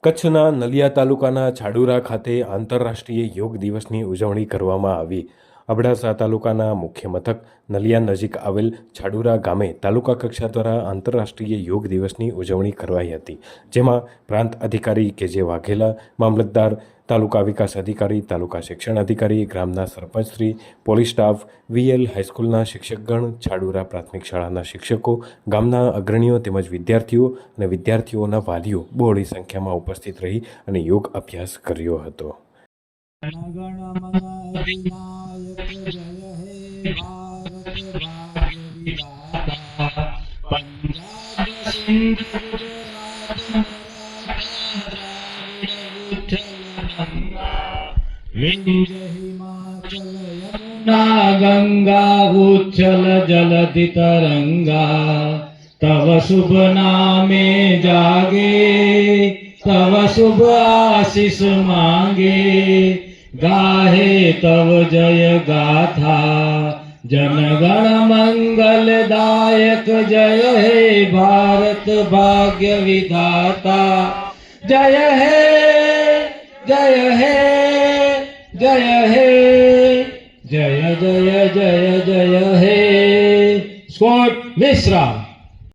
કચ્છના નલિયા તાલુકાના છાડુરા ખાતે આંતરરાષ્ટ્રીય યોગ દિવસની ઉજવણી કરવામાં આવી. અબડાસા તાલુકાના મુખ્ય મથક નલિયા નજીક આવેલ છાડુરા ગામે તાલુકા કક્ષા દ્વારા આંતરરાષ્ટ્રીય યોગ દિવસની ઉજવણી કરવાઈ હતી, જેમાં પ્રાંત અધિકારી કે.જે. વાઘેલા, મામલતદાર, તાલુકા વિકાસ અધિકારી, તાલુકા શિક્ષણ અધિકારી, ગ્રામના સરપંચશ્રી, પોલીસ સ્ટાફ, વીએલ હાઈસ્કૂલના શિક્ષકગણ, છાડુરા પ્રાથમિક શાળાના શિક્ષકો, ગામના અગ્રણીઓ તેમજ વિદ્યાર્થીઓ અને વિદ્યાર્થીઓના વાલીઓ બહોળી સંખ્યામાં ઉપસ્થિત રહી અને યોગ અભ્યાસ કર્યો હતો. गंगा उच्छल जलधि तरंगा तव शुभ नामे जागे तव शुभ आशीष मांगे गाहे तव जय गाथा जनगण मंगलदायक जय हे भारत भाग्य विधाता जय हे जय हे जय हे जय जय जय जय हे स्कॉट मिश्रा।